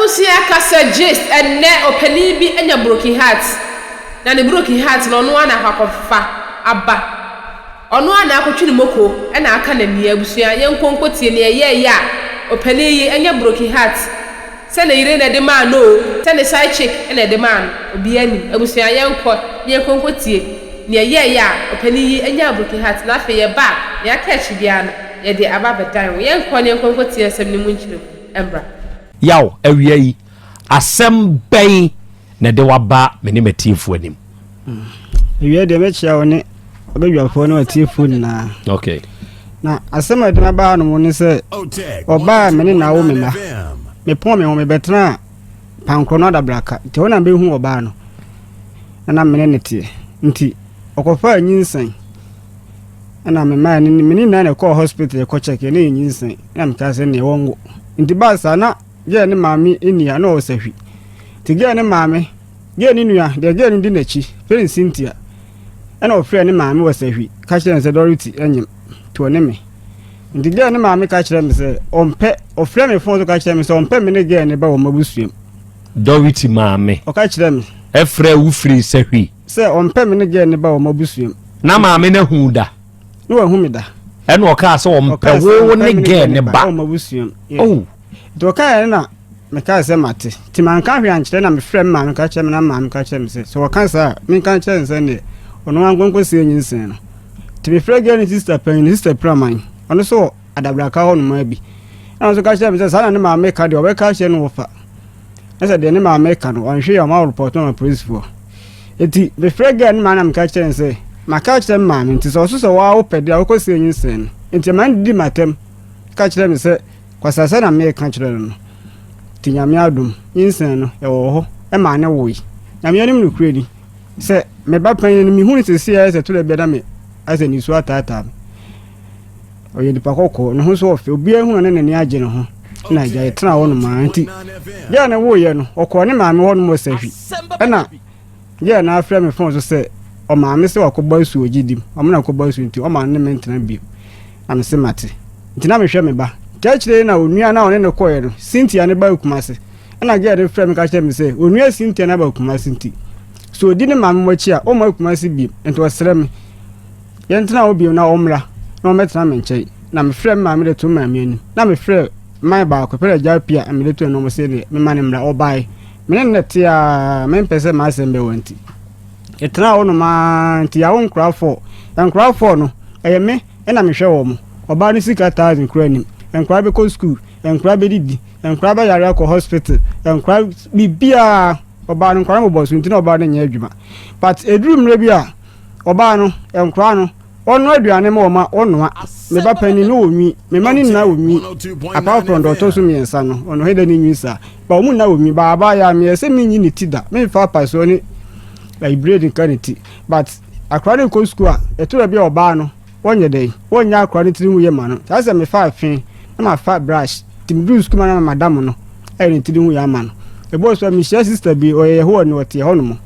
Usia kasa gist and net or penny be and your broken hearts. Na the broken hearts no one fa aba. Ono ana akotwe moko e na aka na mia busia yenkonkotie ne ye ya o penny yi and your broken hearts. Say na ire na de man no, say na side chick and na de man obi ani abusia yenkonkotie ne ye ya o penny yi and your broken hearts na fe ye ba ya catch bia no ye de aba bedan yenkonkotie asem ni munchiro embra. Yaw awia yi asem ben na de waba meni metifu anim. Awia de mechia woni obedwafo na metifu na. Okay. Na asem aduna ba no mo se oba meni na wo mema. Me pon me wo me betra pankro no da braka. Te wona be hu oba no. Na meni neti. Nti okofa anyinsan. Na me ma ni meni na na call hospital ko check ni anyinsan. Na me ka se ne wongo. Nti ba sa na ye ne maami enia na osahwi tige ne maami ye ne nua de ge ne di nachi Prince Cynthia na ofre ne maami wasahwi ka kire se Dorothy anyim to ne me ntige ne maami ka kire me se ompe ofre me fon so ka kire me se ompe me ne ge ne ba wo mabusuem Dorothy maami o ka kire me efre wu free sahwi se ompe me ne ge ne ba wo mabusuem na maami ne hu da no wa hu me da eno o ka se ompe wo ne ge ne ba wo mabusuem oh to ka na me ka se mate ti man ka hwe ankyere na me frem ma me ka kire me na ma me ka kire me se so ka sa me ka kire nse ne ono angonko se nyinsen no ti me frem ge ni sister praman ono so adabra ka ho no ma bi na so ka kire me se sa na ma me ka de o be ka kire no wo fa na se de ne ma me ka no on hwe ya ma report on police for eti me frem ge ni ma na me ka kire nse ma ka kire ma me nti so so wa wo pede a wo ko se nyinsen nti man di matem ka kire me se kwasasa na me ka kire no tinyame adum yinsen no e wo ho e ma ne wo yi nyame anim no kure ni se me ba pan ni mi hu ni se ya se to le bia da me ase ni so atata oye di pakoko no ho so ofe obi ehun na ne age ne ho na ja etna wo no ma nti ya na wo ye no okọ ne ma me wo no mo sahwi e na ya na afra me fon so se o ma me se wakọba su ogidim o me na akọba su nti o ma ne mentena bi na me se mate nti na me hwe me ba chachire na onua na one ne koye no Cynthia ne ba kumase na ge de frame ka chere me se onua Cynthia na ba kumase nti so odi ne mammo chi a o ma kumase bi ento osere me yentena obi na omra na o metena me nchei na me frame ma me de to ma me ani na me frame mai ba ko pere ja pia me de to no mo se ne me mane mra obai me ne te a me pese ma sembe wonti etena ono ma nti ya won crafo no eye me na me hwe wo mo oba ni sika 1000 krani enkra be ko school enkra be didi enkra be yare ko hospital enkra bibia oba no nkra mo boss ntina oba no nya adwuma but edrum re bia oba no enkra no ono aduane ma oma onwa me ba pani no onwi me mani na onwi apart from doctor so miensa no ono heda ni nwisa ba omu na onwi ba ba ya me se mi nyi ni tida me fa paso ni vibrating kaniti but akra ne ko school a etura bia oba no wonye dey wonya akra ne tiri mu ye ma no asa me fa afin na ma fa brush tim bruise kuma na madam no e tiri mu ya ma no ebo so mi share sister bi oye ho ni wote ho no mo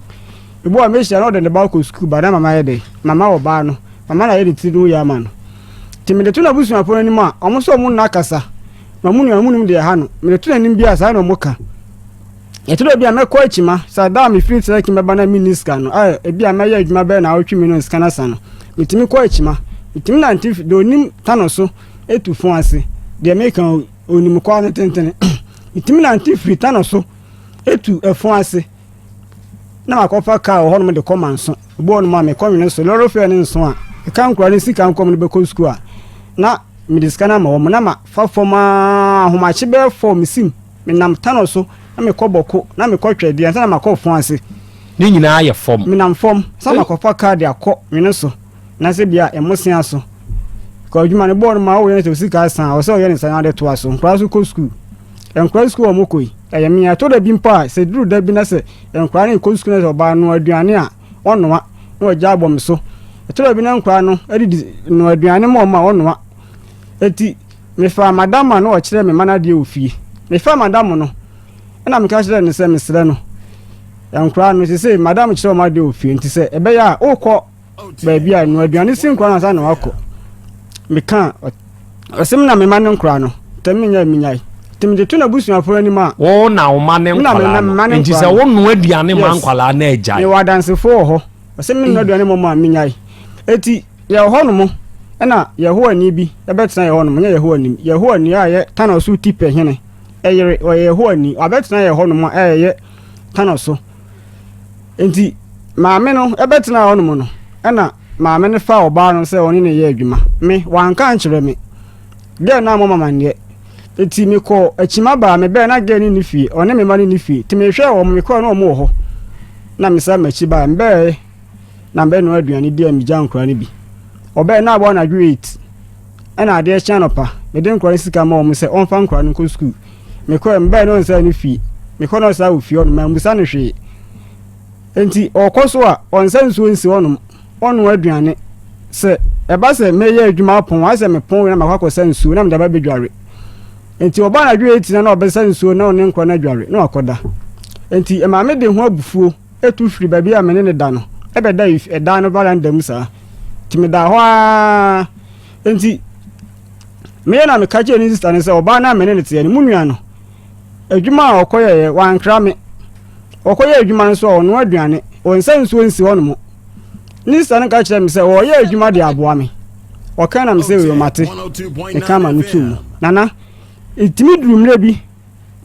ebo a me share no de ba ko school ba na mama ye dey mama oba no mama na ye tiri mu ya ma no tim de tuna busu afo ni ma omo so mu na kasa na mu ni de ha no me de tuna ni bia sa na mo ka e tuna bia me ko achima sa da me free tire ki me ba na miniska no e bia me ya adwuma be na otwi million scanner sa no mitimi ko achima mitimi na ntif do nim tanoso etu fon ase de make onim kwa na tentene mitimi na ntif free tanoso etu efon ase na makofa ka ho no de komanso bo no ma me komene so loro fe ne nso a e kan kura ne sika nkom ne be ko school a na me diskana ma wo na ma fa foma ahomache be form sim me nam tanoso na me koboko na me kotwe de na makofon ase ni nyina ya form me nam form sa makofa ka de akọ me ne so na se bia emosia so ko djuma ne board ma wo ye to sika san o se o ye ne san de to aso nkra so ko school enkra school o mokoi eye me ato da bi mpa se duru da bi na se enkra ne ko school na so ba no aduane a onwa na o ja bom so ato da bi na nkra no edi no aduane ma o ma onwa eti me fa madam na o kire me mana de ofie me fa madam no na me ka kire ne se me sere no enkra no se madam kire o ma de ofie nti se ebe ya o ko baby a no aduane sin kwa na sa na wako me kan osim na me ma no nkra no temi nya minyai timde tuna busuafo anima wo na wo mane nkwala nti se wo no aduane ma nkwala na agya me wadansefo ho se me no aduane mo menyai eti ye ho no mo na Yehowa ni bi ebetena ye ho no mo nya Yehowa ni aye tana so tipe hene eyere o Yehowa ni abetena ye ho no mo eye tana so enti maame no ebetena ho no mo no na maame ne fa oba no se oni ne ye adwuma me wanka nkyere me de na mo mama ne eti me ko akima ba me be na ge ni fie one me ma ni fie ti me hwe wo me ko na mo ho na me sa machi ba mbe na mbe no aduane di amija nkura ni bi obe na abo na great na ade channel pa me de nkura sika ma o se on fa nkura ni ko school me ko mbe no nsa ni fie me ko no sa wo fie on ma musa no hwe enti okoso a on sa nsuo nsi onum onu aduane se eba se me ye adwuma pon wa se me pon na makwa sa nsuo na me da ba bedware enti oba na great na obesa nsuo na one nkura na dware na akoda enti ema me de ho abufuo etu firi ba bi a me ne da no ebe da if eda no balanda musa timi da ho enti me na me ka che ni sister ne se oba na me ne te ne munua no adwuma okoye wankra me okoye adwuma nso ono aduane onsa nsuo nsi ho no mo ni sister ne ka che me se oye adwuma de aboa me oka na me se we mate e kama no tum nana itimi durumre bi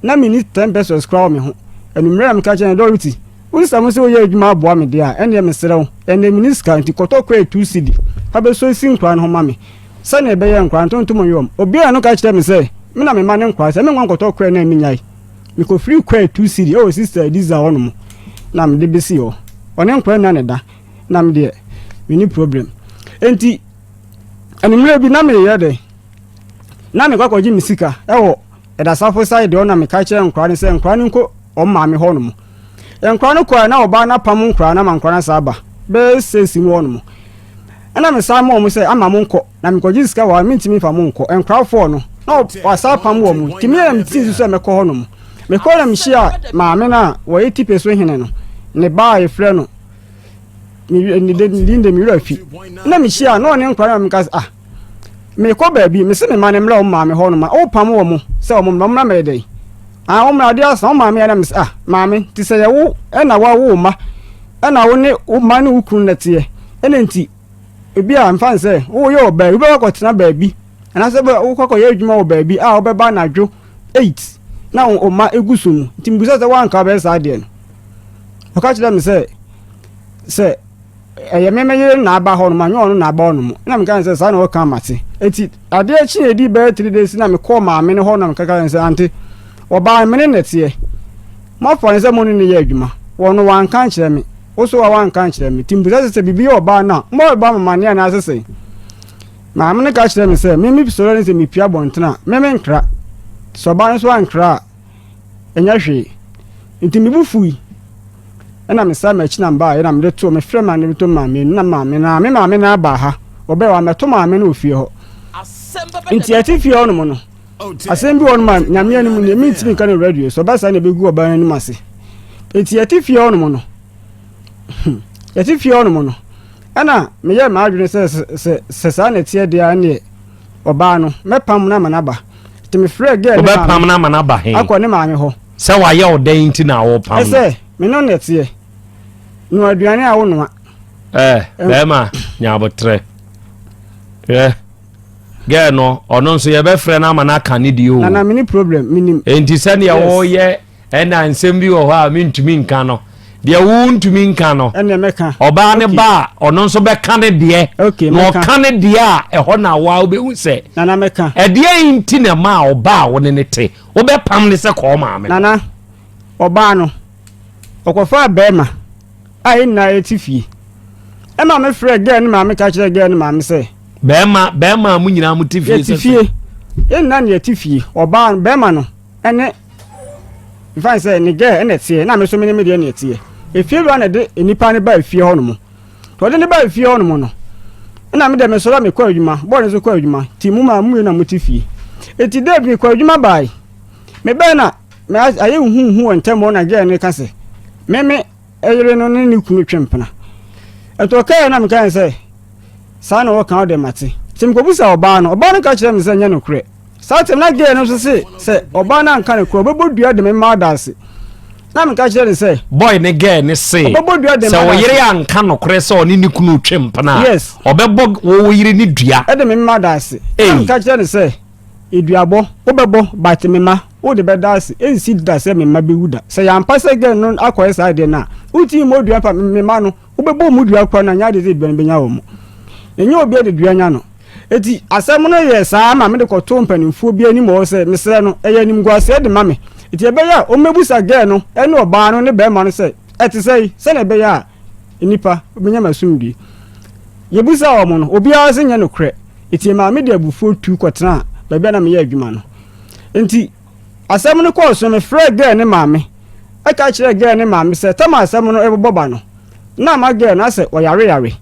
na me ni 10 pesos crowd me ho enumre me ka che ne dority unsa mo se oye adwuma aboa me de a ene me serew ene miniska nti kotokwa 2 cd fa be so si nkwa no ho ma me se na ebe ye nkwa ntontom yom obi a no ka kire me se me na me ma ne nkwa se me nkwa kotokwa na me nyai me ko free kwa 2 cd o sister diza wono mo na me de besi ho one nkwa na ne da na me de me ni problem enti enumre bi na me ye de na me kwakoji misika ewo eda safo side o na me ka kire nkwa ne se nkwa ne nko o ma me ho no mo enkwa no kwa na oba na pam nkwa na mankwa na saba be sesi mu ono mo ana me sa mo se ama mo nko na me koji sika wa me ntimi fa mo nko enkwa fo no na wa sa pam wo mu timi ya mti su me ko ho no mo me ko na me hia maame na wo yiti peso hene no ne ba ye frɛ no ni de mi rafi na me hia na one nkwa na me ka me ko ba bi me se me ma ne mra o maame ho no ma o pam wo mu se o mo mra me dey omra dia so maame ya na maame ti se ye wo na wa wo ma na wo ne wo ma ne ukun na tie nti ebi a mfa nse wo ye oba ube wa kwotena ba bi na se wo kwakọ ye adwuma wo ba bi a obeba na dwo 8 na o ma egusu mu nti mbusa se wa nka ba sa de no o ka kire me se eye meme ye na aba ho no ma nyo no na aba ho no na me kan se sa na wo kan mate enti ade a chi edi ba 3 days na me call maame ne ho na me ka kan se ante oba mene netie ma fo ne se mo ni ye adwuma wono wan kan kire me wo so wan kan kire me timbuza se bibi oba na mo oba mama ne na asese ma amene ka kire me se me mi soro ne se mi pia bontena me nkra so ba so ankra enya hwe nti mi bufui ena me sa ma chi namba ena me de to me frɛ ma ne to ma me na ma me na aba ha obe wa me to ma me na ofie ho nti ati fie ho no mo no asembi won man nyame ani mu ne mitimi kan radio so ba sa na begu oba ani mase eti ati fie on mo no eti fie on mo no ana me ye ma adwene se sa na tie de ane oba no mepam na manaba ti me frɛ girl oba pam na manaba he akọ ne maame ho se wa ye odan ti na wo pam ese me no netie no aduane a wo no be ma nya botre girl no ono nso ye be frɛ na ma na ka ne di o na mini problem minim enti se ne wo ye na nsɛm bi wo ha mi ntumi nka no de wo ntumi nka no ene meka oba ne ba ono nso be ka ne de no ka ne de a ɛhɔ na wa obe hu sɛ na meka ɛde nti na ma oba wo ne te wo be pam ne sɛ ko ma me na oba no okofa bema ai na etifie ema me frɛ girl ne ma me ka kyerɛ girl ne ma me sɛ bema mu nyina mu tifie tifie na ne tifie oba bema no ene mfa se ne ge ene tie na me so me ne de ne tie efie ru na de enipa ne ba efie ho no mo to de ne ba efie ho no mo no na me de me so ra me kwa adwuma bo ne so kwa adwuma ti mu ma mu na mu tifie eti de bi kwa adwuma bai me be na me aye hu ntem na ge ne ka se me eyire no ne kunu twempena eto ka na me kan se sa na wo kan o de mate tim ko busa oba no ka kire me se nya no kure Satem na girl no so say oba na nka ne kro obebodua de me ma dase na me ka kire say boy ne girl ne say obebodua de me say oyire anka no kre say oni ni kunu twempana yes obebo wo yire ni dua e de me ma dase na me ka kire say eduabo obebo bat me ma wo de be dase ensi dase me ma be wuda say yampa say girl no akoye say de na uti mo dua pa me ma no obebo mu dua kwa na nya de be nya wo mu enye obi de dua nya no eti asem no ye saa ma me de koto mpanimfo bi ani mo se mesre no eye anim guase de ma me eti ebe ya o mebusa ge no ene oba no ne be ma no se eti sei se na ebe ya enipa obenya masumdi ye busa o mo no obi a se nya no kre eti ma me de abufuo tu kwotena ba bia na me ya adwuma no enti asem no ko so me frɛ ge ne ma me aka kire ge ne ma me se tama asem no eboba no na ma ge na se oyare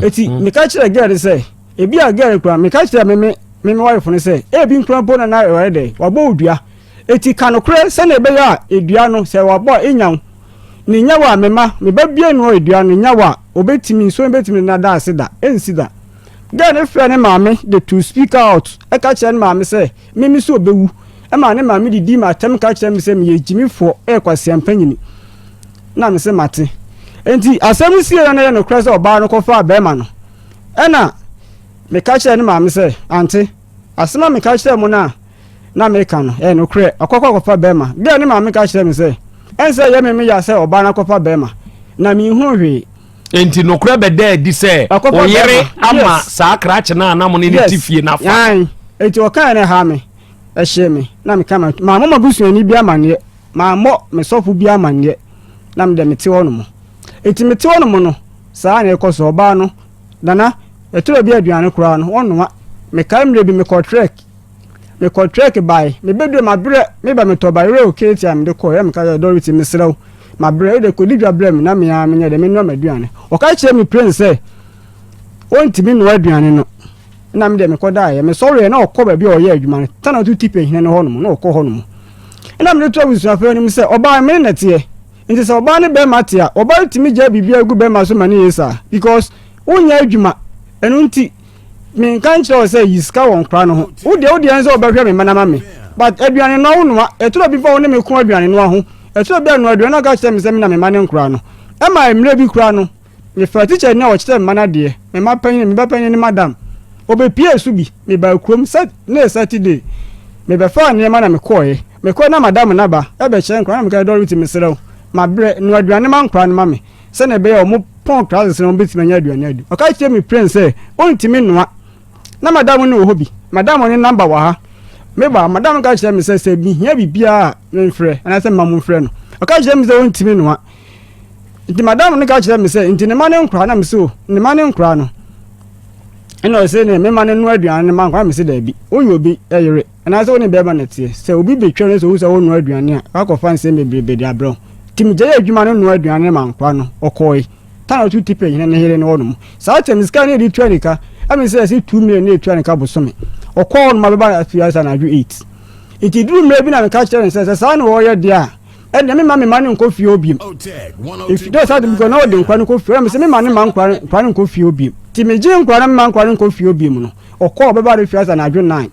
eti me ka kire ge de se ebi a girl kura me ka kire me wife ne say ebi nkura bo na e dey wabo odua eti kanokre se na ebe ya edua no se wabo enyan ni nyawa mema me ba bie no edua no nyawa obetimi so betimi na da asida ensida girl ne frɛ ne maame the to speak out e ka kire ne maame say mimi so obewu e ma ne maame didi ma tem ka kire me say me yejimifo e kwase ampanyini na me say mate enti asem sie na ye no kra se oba no kofa abema no ena me ka kire ne maame say ante asema me ka kire mo na me ka no no kre akokwa kofa bema de ne maame ka kire me say ense ye me ya say oba na kofa bema na me hu hwe enti no kre be de di say oyere ama sa krache na mo ne tifie na fa enti o kan ne ha me ehye me na me ka ma mo busuani bi amane ma mo me sofu bi amane na me de me te wono mo enti me te wono mo no sa na ekoso oba no dana eturo bi aduane kura no wonwa me kamre bi me contract by me bedu ma bre me ba me to by re okay ti am de ko ya me ka do riti me srew ma bre de ko didwa bre me na me ya me de me no aduane o ka kire me prince say onti me no aduane no na me de me ko da ya me sorry na o ko ba bi o ye adwuma tana tu tipe hine no hono na o ko hono na me to abusu afa ni me say oba me na tie nti say oba ne be matia oba ti me ja bibia gu be ma so mani yesa because wonya adwuma enu nti me kan kire say yiska won kra no ho wo de enzo obehwe me manama me but aduane no wonwa eturo bi fa wo ne me ko aduane no ho eturo bi anu aduane ga kire me say me na me mane kra no e ma emre bi kra no me fa teacher na wo kire me manade me ma panyin me ba panyin ni madam obe pie su bi me ba krom set na Saturday me be fa ne ma na me koye me ko na madam na ba e be kire kra na me ka do riti me serew ma bre no aduane man kra no ma me se na be ya o mo pon kra se no beti me nya aduane adu o ka kire me prince say ontimi noa na madam no hobi madam ni number wa ha me ba madam ka kire me say bi hia bibia me frɛ ana say mamu frɛ no o ka kire me say ontimi noa nti madam ni ka kire me say nti ne mane nkra na me so ne mane nkra no ena o say ne me mane no aduane man kwa me say da bi oyi obi eyere ana say oni be ba na tie say obi be twere so wo say wo no aduane a ka fa nse me be dia bro tim je adwuma no aduane man kwa no okoi tana tu tipe hine ne here ne wono sa tem ska ne di twanika ami say 2 million ne twanika bosome okọ no ma ba afiasa na adu 8 iti duru mre bi na me ka kire say sa na wo ye dia e ne me ma me mane nko fie obiem if do sa dem go na odi nkwa nko fie me say me mane man nkwa nko fie obiem ti me je nkwa na man nkwa nko fie obiem no okọ be ba afiasa na adu 9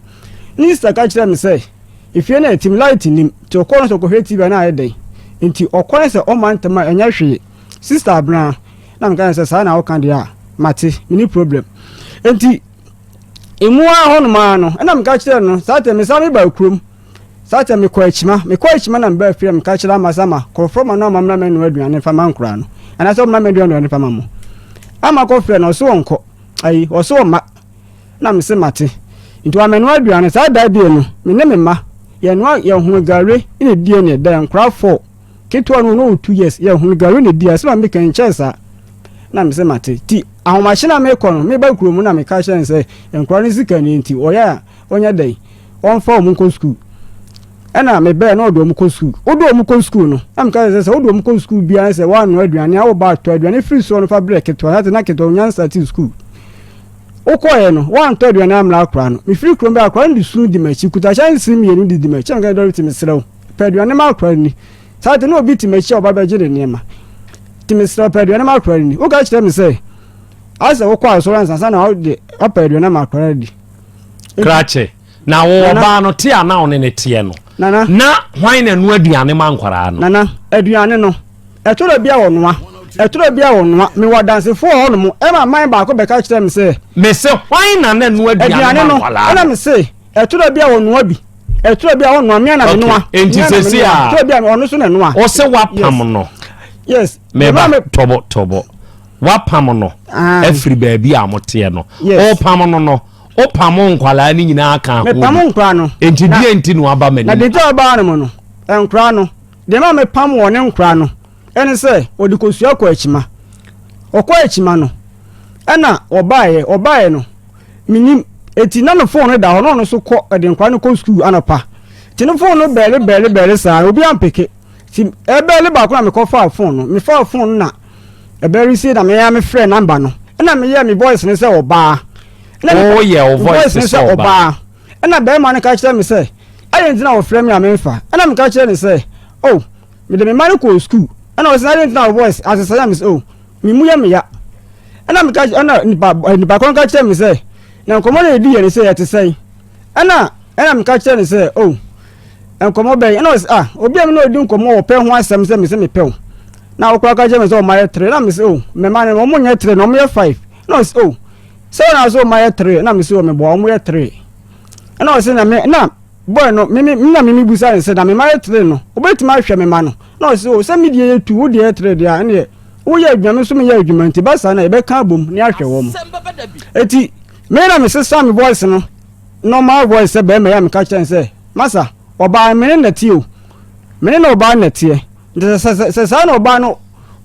ni sa ka kire me say if you na tim light nim ti okọ no so ko hweti ba na ayedai nti okọ se o man tema enya hwe sister Abraham na me kan say sa na wo kan dia mate mini problem enti emu a hono ma no na me ka kire no sa te me sa me ba krom sa te me ko achima na me ba fie me ka kire amasama ko from na mamra me no aduane fa man kra no ana so na me aduane fa mamo ama ko fie no so wonko ai o so ma na me se mate nti wa me no aduane sa da bie no me ne me ma ye no ye hu gare ine die ne da nkra 4 keto no no 2 years ye hu gare ne dia so ma me kan chesa na me se mate ti ahomache na me kono me ba kuromu na me ka hye nse enkwa ni sika ni nti oya onya dai on fa omu ko school ana me be na odo mu ko school no am ka se odo mu ko school bia se wa no aduane a wo ba to aduane free so no fa break to na keto nyansa ti school okoye no wa to aduane amla akra no me free krom be akra ndi su di machi kuta chance mi enu di machi am ga do ti me serew pe aduane ma akra ni sa te no obi ti machi oba ba gire niema ti me serew pe aduane ma akra ni o ga kire me say asa wo kwa assurance asa na o de apedu na makwara di krache na wo ba no te ana one ne te no nana na hwan na no aduane ma nkwara no nana aduane no etoro bia wo noa me wa dance fo ho no mo e ma man ba ko be ka kire me se hwan na no aduane ma nkwara na me se etoro bia wo noa bi etoro bia wo noa me na me noa enti sesi a etoro bia ono so na noa o se wa pam no yes me ba tobo wa pam no afiri ba bia mote no o pam no o pam nkwala ni nyina aka ho me pam nkwa no enti die enti no aba mani na de to ba no mo no nkwa no de ma me pam wo ne nkwa no ene se odikosu akọ achima no ena obaye no minim eti na no phone da ho no so kọ de nkwa no kọ school anapa ti no phone no bele sa obi ampeke ti ebele ba ko na me kọ fa phone no me fa phone na ebere si na me ya me friend number no ena me ya me voice ne se oba o voice ne se oba ena be ma ne ka kire me se ayen ti na o friend me amemfa ena me ka kire ne se oh me de me ma ko school ana was not now voice as I say me me mu ya me ya ana me ka ana ni ba kon ka kire me say na nkomo na edi ye say yete say ana me ka kire me say oh nkomo be ana was obi am na odi nkomo o pe ho asem say me say me pe na o kwa ka kire me say o ma 3 na me say oh me ma ne mo nya 3 no me 5 na was oh say na so ma 3 na me say o me bo o mo 3 ana was na me na boy no me busa say na me ma 3 no obeti ma hwe me ma no no so se me die tu wo die 3 dia ene wo ya adwuma so me ya adwuma nti basa na e be ka bom ni ahwe wo mo eti me na me sister me voice no normal voice be me ya me ka chen say masa oba me na ti o me na oba na ti e se sa na oba no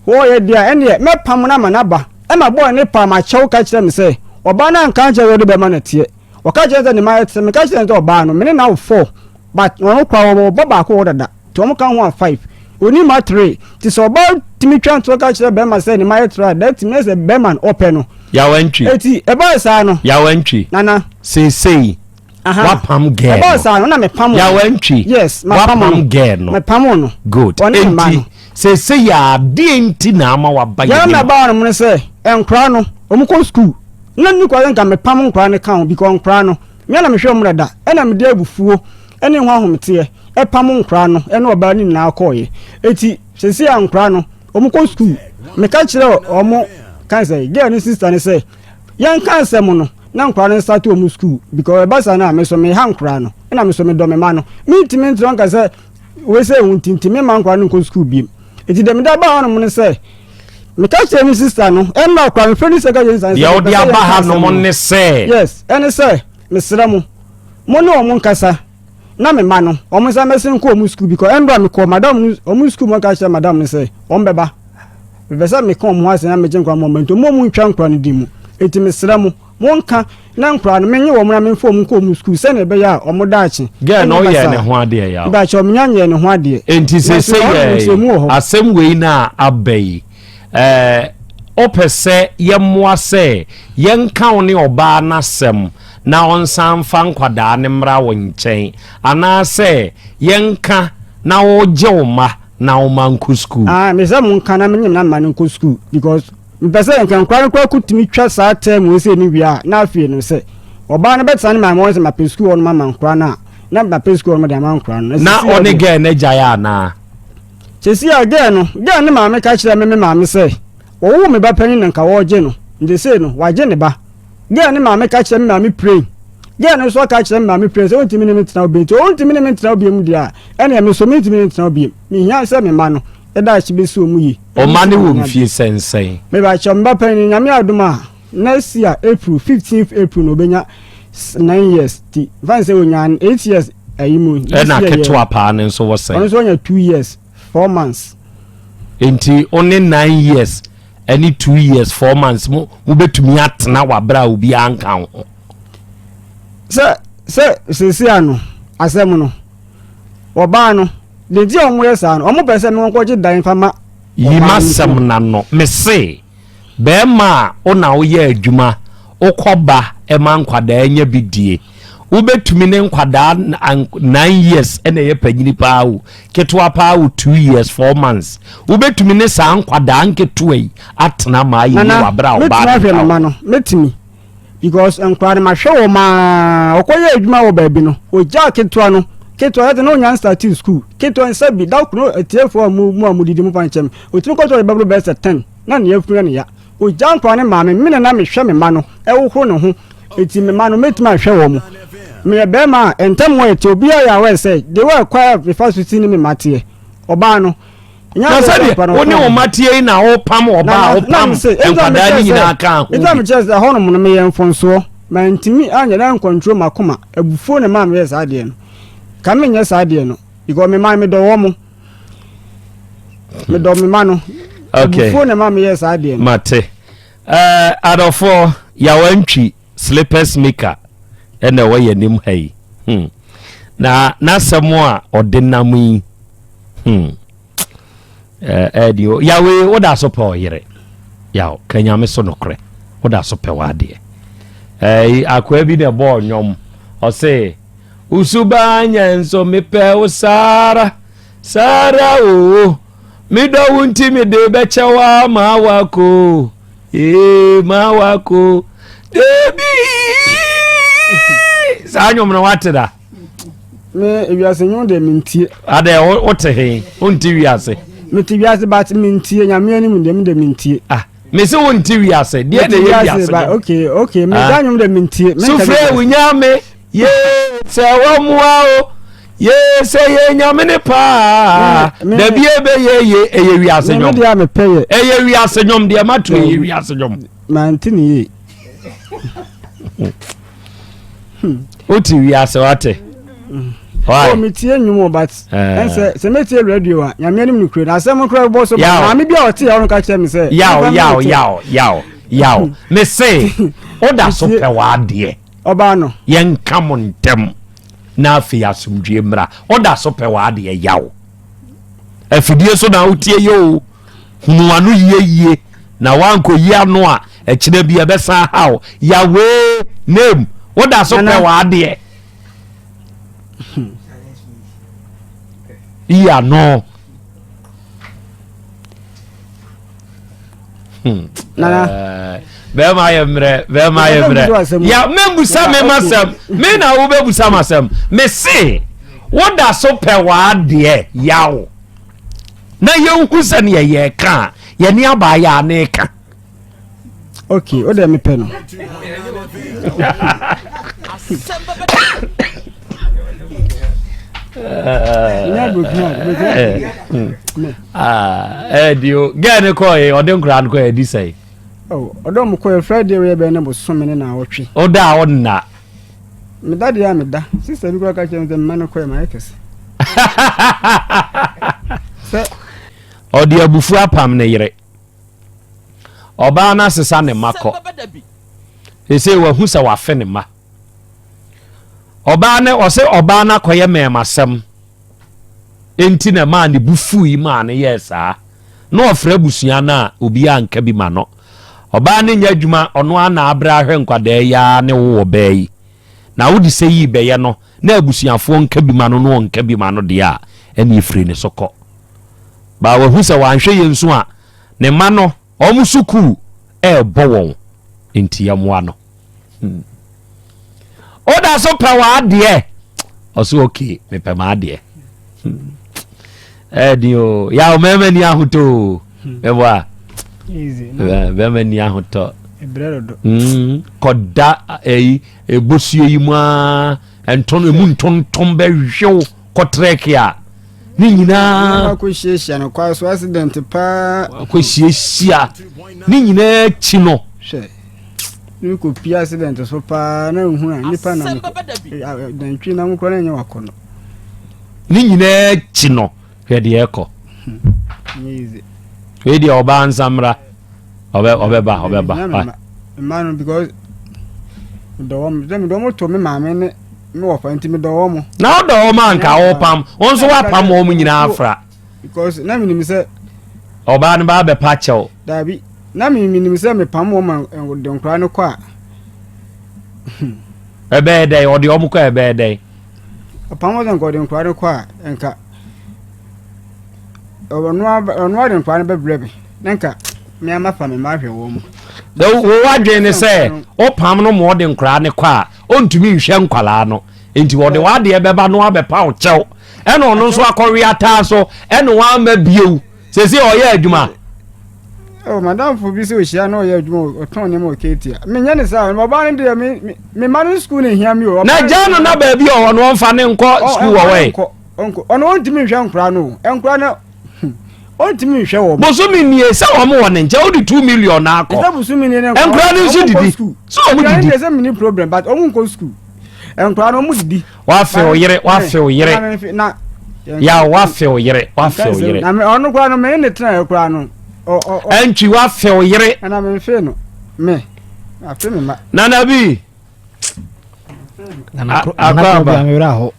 wo ya dia ene me pam na ma na ba e ma boy ne pa ma chew ka chen me say oba na nka che wo de be ma na ti e o ka chen say ni ma me ka chen say oba no me na 4 but won kwa wo baba ko wo dada to mo kan 5 oni ma 3 ti so about timi twan to ka kire be ma say ni ma 3 that means a be man open no ya wantwi eti e ba sa no ya wantwi nana sei wa pam ge e ba sa no na me pam ya wantwi yes ma pam ge no me pam no good enti sei ya di enti na ama wa ba ya na ba no mo say enkra no omu ko school na ni kwa nka me pam nkra ne kan because nkra no me na me hwe mo da e na me de abufuo ene ho ahomte e pam nkra no ene oba ni na akoye eti sesi ankra no omu ko school me ka kire omu kan say girl ni sister ni say yan kan say mo no na nkra no start omu school because basa na me so me ha nkra no ena me so me do me ma no me ntimi ntron ka say we say untintimi ma nkra no ko school bi eti dem da ba no mo say me ka kire ni sister no ena kwa me friend say ka jensan ya odi aba ha no mo ne say yes ene say me sira mo no omu nkasa na me ma no omo sa mesin ko omu school because embra me ko madam omu school mo ka sha madam ni say ombeba be sa me ko omu ase na me je nkwa moment mo mu ntwa nkwa no dimu eti me sira mo nka na nkwa no menye wo mo na me fo omu ko omu school se na be ya omo daachi ge no ye ne ho ade ya ba cho mnyanye ne ho ade enti se asem we na abai opese yemmoa se yenka wo ne oba na sem na onsan fa nkwada ne mra wo nchen ana se yenka na wo jeuma na wo manku school me se mun kana menyim na man nko school because me pese enkan kwa kutimi twa sa term we se ni wia na afie no se oba na beta ne ma mo se ma pe school on ma man kwa na ba pe school on ma de man kwa na one ge na jaya na chesi again no ge ne ma me ka kire me ma me se wo me ba panin nka wo je no nde se no wa je ne ba ge ne ma me ka kire me ma me pray ge ne so ka kire me ma me pray so ntimi ne metra obi to ntimi ne metra obi mu dia ene me so me ntimi ne metra obi mi hia se me ma no e da chi be so mu yi o ma ne wo mfie sensen me ba cho mba panin nyame aduma next year April 15th April no benya 9 years ti van se onya 8 years ayimu e na ketwa pa ne so wo sen on so onya 2 years 4 months enti only 9 years any 2 years 4 months mu betumi atena wabra obi anka ho se ano asem no oba no de di omo yesa no omo pese me nko je dan fama yi masem na no me se be ma ona wo ye adwuma okoba e ma nkwada anya bidie wo betumi ne nkwada 9 years ene ye panyini pa wo ketwa pa wo 2 years 4 months wo betumi ne sa nkwada anketo yi atena ma yi wabra oba no metimi because enkware ma hwe wo ma okoye adwuma wo baabi no oja ketua no ketua no nya start school ketua nsabi da kuno etiefo mu didi mu panchem otimi koto babro best 10 na ne afura ne ya oja nkwane ma me na me hwe me ma no ewo ne ho eti me ma no metima hwe wo mu me be ma entem wo eti obi ya we say they were quiet before sitting me mate oba no na sabe oni o matie na o pam oba o pam enkwada ni na aka ho ita me just hono mo no me yemfonso ma ntimi anya na control makoma abufo ne ma me yes ade no ka me nyɛ saa ade no iko me ma me do wo mo me do me ma no okay abufo ne ma me yes ade no mate adofo ya wantwi slippers maker ene wo ye nim hai na samo a odinam yi edio yawe oda so pa oyere yaw kanyame so nokre oda so pa wade akwa bi de ball nyom o se usubanya nso mepe usara o mi do wunti mi de bechewa ma wako debi sa nyom no wateda me ewiase nyon de mintie ade wote he unti wiase meti wiase bat mintie nyame anim de mintie me se wonti wiase de de wiase okay me danyom de mintie me sufre wunyame ye se wo muao ye se ye nyame ne pa da bie be ye eye wiase nyom me de am peye eye wiase nyom de mato eye wiase nyom mantini ye oti wiase wate why metie nyumo but se metie radio a nyame anim nukure na asem kro bo so na me bia oti ya ka kire me se yaw me say oda so pe wa de oba no yen kamontem na afi asumdwe mra oda so pe wa de yaw afidie so na utie yo hunu anu yeye na wanko yi anu a ekire bia besa haw yawe name oda so pe wa de iya no Bema yemre ya membusa memasem me na wo bebusa masem me se woda so pe wa de yawo na yenku se ne ye ka ye ne aba ya ne ka okay o de me pe no Dio gane ko e odin kran ko e di sai odom ko Friday we be na bo so me na wotwe oda onna me da dia me da sister bi ko ka chem dem man ko e ma ekese odi abufu apam ne yire oba na sesa ne mako ese wa husa wa fe ne ma oba ne o se oba na koye memasem enti na ma ne bufu yi ma ne yesa na ofra busua na obi anka bi ma no oba ne nya adwuma ono ana abra hwe nkwada ya ne wo bai na wodi se yi be ye no na abusuafo nka bi ma no no nka bi ma no de a eni free ne soko ba wa hu se wan hwe ye nso a ne ma no omusuku e bowon enti ya mo ano oda so pawa de oso okay me pe ma de dio ya o meme ni ahuto ewa easy meme ni ahuto ebredo koda ebosuo yi mu a enton emu ntonton be hwew kotrekia ni nyina ko hiesia no kwa so accident pa ko hiesia ni nyina chi no hwe ni ko pi accident so pa na hu a nipa na dan twi na mko na nya wakono ni nyina chi no hwe de eko easy hwe de oba ansamra obeba man because do mo to me maame ne me wo fa ntimi do wo mo na do wo man ka wo pam won so wa pam wo mu nyina afra because na minim se oba ne ba be pa chew dabi na minim se me pam wo man de nkra no kwa ebe dey odi omu kwa ebe dey pam wo de nkra no kwa enka ono de nkra no be brebe nenka me ama fa me ma hwe wo mu wo wadwen ne say o pam no mo de nkra ne kwa ontumi nhwe nkwala no enti wo de wade e beba no abepa wo chew ene ono so akori ata so ene wa ma bieu sesi o ye adwuma oh madam for bi se o hia no ye adwuma o ton ne mo ketia me nya ne sa mo ba ne de me man school ne hia mi o na jano na ba bi o no mfa ne nko school wo we onko ono ontimi nhwe nkra no nkra na ontimi nhwe wo bosumi nie se wo mo won nje o di 2 million na akọ ita bosumi nie ne nkra ne so didi so o mo didi there is mini problem but omo nko school nkra no mo didi wa fe o yere na ya wa fe o yere na me ono kwa no me ne tena kwa no entwi wa fe o yere na me fe no me afi me ma nana bi nana akwa me ra ho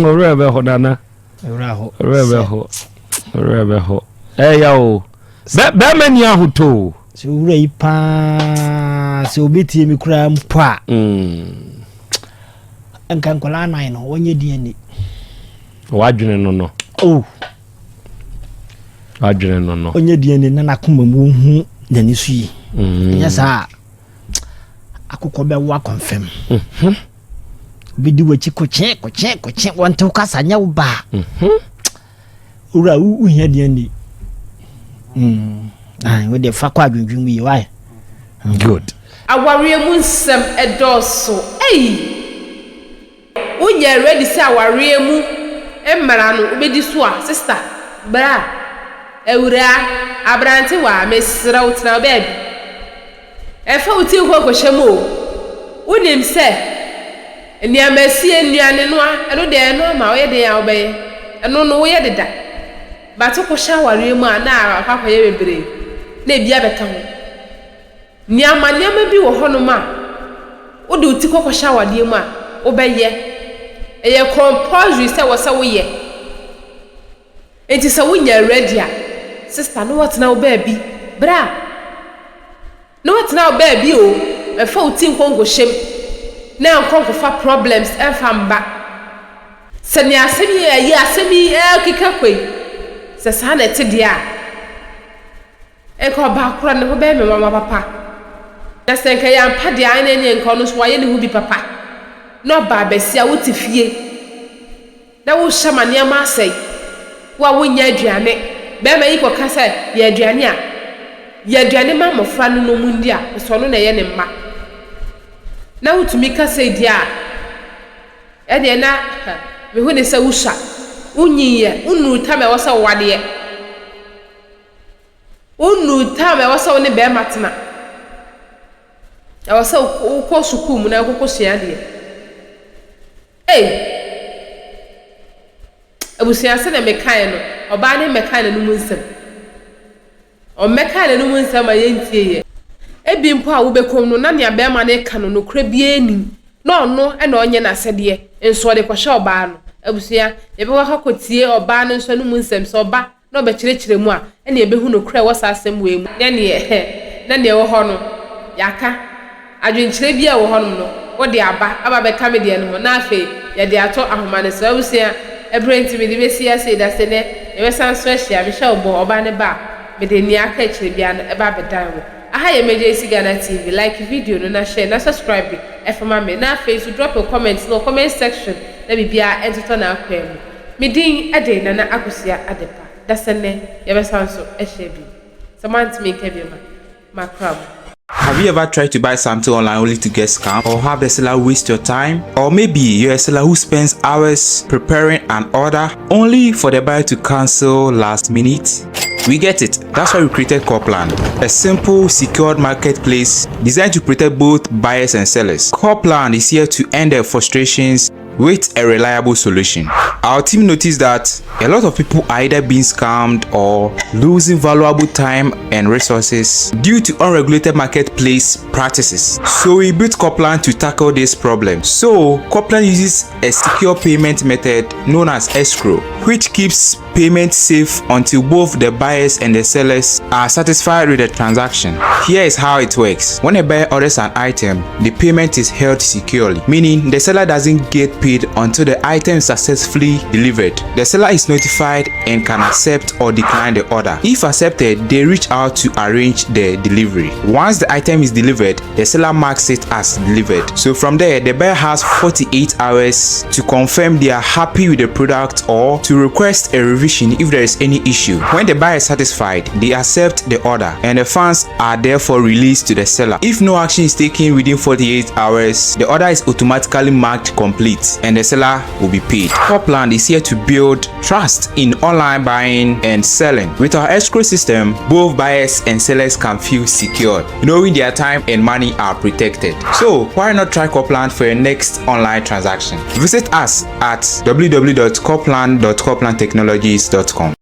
ore be ho nana ore be ho ya o be mani ahuto se ure ipa se obeti mi kura mpa anka nkola nan no wonye diani wadwene no wadwene no onye diani na nakoma mu hu nani sui nya sa akukọ be wa confirm bidi wachi koche wanto kasa nya wo ba ura uhia diani we dey fa kwa adwundwum yi why good aware mu nsem edoso unye ready say aware mu emara no obedi so a sister bra ewura abranti wa mesra utra baby efa uti ho kohyemo unim se eniamasi enuane no a eno de no ma we de ya obe eno no we deda ba to ko sha aware mu a na akwakoye bebre na bia beka ho niama bi wo hono ma wo de uti ko sha aware mu a obeye eye compulsory say wo ye enti say wonya ready a sister no what now baby bra no what now baby o e fa uti nkongo shem na nkongo fa problems e fa mba se ni asemi ayi asemi kika kwei se sa na ti dia e ko ba kura ne ho be me mama papa na se nka ya mpa dia ina nye nka no so waye ne hu bi papa no ba besia wuti fie na wo shamania ma sei wa wonya aduane be ma yiko kasa ya aduane ma mofra no mu ndi a so no na ye ne mma na wutumi kasa dia e de na me hu ne se wusha unyiye unu ta me wasa wade unu ta me wasa ne be matena e wasa ko suku mu na ko sia de abusia se na mekan no oba ne mekan no mu nsem o mekan no mu nsem ayentie ye ebi mpo a wo bekom no na ne aba ma ne ka no kra bi eni no no e na onye na sede enso de kwahye oba no abusia ebe wa hakotie oba no nso no mu nsem so oba na obekire mu a e na ebe hu no kra wasa asem we mu na ne wo ho no yaka adwenkyire bi a wo ho no wo de aba beka me de no na afi ye de ato ahoma ne so abusia ebrenti me de besia say da se ne e be san so ahia me sha obo oba ne ba me de ni aka akire bia no e ba bedan wo aha ye meje isi Ghana TV like video no na share na subscribe FM me na face drop a comment no comment section na bibia entoto na akwam me din ade na akosia adepa da se ne ye be san so ahia bi samant me ka bi ma crab. Have you ever tried to buy something online only to get scammed, or have the seller waste your time? Or maybe you're a seller who spends hours preparing an order only for the buyer to cancel last minute? We get it. That's why we created Copland, a simple, secured marketplace designed to protect both buyers and sellers. Copland is here to end their frustrations with a reliable solution. Our team noticed that a lot of people are either being scammed or losing valuable time and resources due to unregulated marketplace practices. So we built Copland to tackle this problem. So Copland uses a secure payment method known as escrow, which keeps payment safe until both the buyers and the sellers are satisfied with the transaction. Here is how it works. When a buyer orders an item, the payment is held securely, meaning the seller doesn't get paid paid until the item is successfully delivered. The seller is notified and can accept or decline the order. If accepted, they reach out to arrange the delivery. Once the item is delivered, the seller marks it as delivered. So from there, the buyer has 48 hours to confirm they are happy with the product or to request a revision if there is any issue. When the buyer is satisfied, they accept the order and the funds are therefore released to the seller. If no action is taken within 48 hours, the order is automatically marked complete and the seller will be paid. Copland is here to build trust in online buying and selling. With our escrow system, both buyers and sellers can feel secure, knowing their time and money are protected. So why not try Copland for your next online transaction? Visit us at www.copland.coplandtechnologies.com.